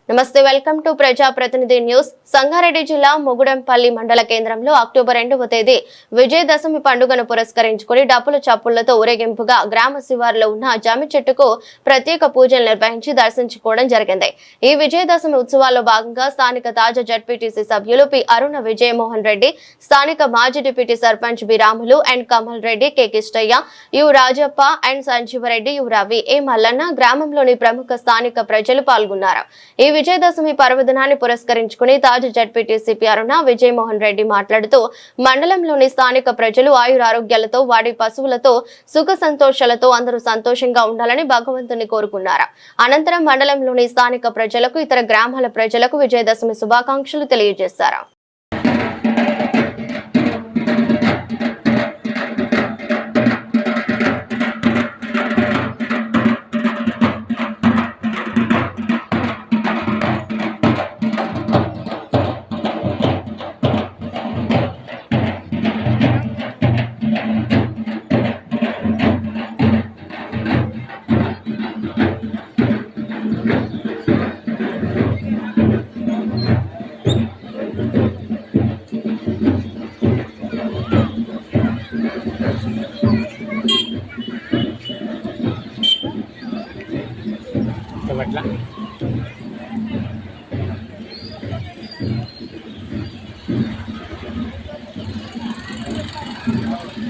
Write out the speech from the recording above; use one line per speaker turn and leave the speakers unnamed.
నమస్తే, welcome to ప్రజా ప్రతినిధి న్యూస్. సంగారెడ్డి జిల్లా మొగుడంపల్లి మండల కేంద్రంలో అక్టోబర్ 2వ తేదీ విజయదశమి పండుగను పురస్కరించుకుని డప్పుల చప్పులతో ఊరేగింపుగా గ్రామ శివారులో ఉన్న జామి చెట్టుకు ప్రత్యేక పూజలు నిర్వహించి దర్శించుకోవడం జరిగింది. ఈ విజయదశమి ఉత్సవాల్లో భాగంగా స్థానిక తాజా జడ్పీటీసీ సభ్యులు పి అరుణ విజయమోహన్ రెడ్డి, స్థానిక మాజీ deputy sarpanch B Ramulu and Kamal Reddy, K Kishtaiah, U Rajappa and Sanjeevareddy, U Ravi, A Mallanna, గ్రామంలోని ప్రముఖ స్థానిక ప్రజలు పాల్గొన్నారు. ఈ విజయదశమి పర్వదినాన్ని పురస్కరించుకుని తాజా జడ్పీటీసీ పి అరుణ విజయమోహన్ రెడ్డి మాట్లాడుతూ మండలంలోని స్థానిక ప్రజలు ఆయురారోగ్యాలతో వాడి పశువులతో సుఖ సంతోషాలతో అందరూ సంతోషంగా ఉండాలని భగవంతుని కోరుకున్నారు. అనంతరం మండలంలోని స్థానిక ప్రజలకు, ఇతర గ్రామాల ప్రజలకు విజయదశమి శుభాకాంక్షలు తెలియజేశారు.
Coba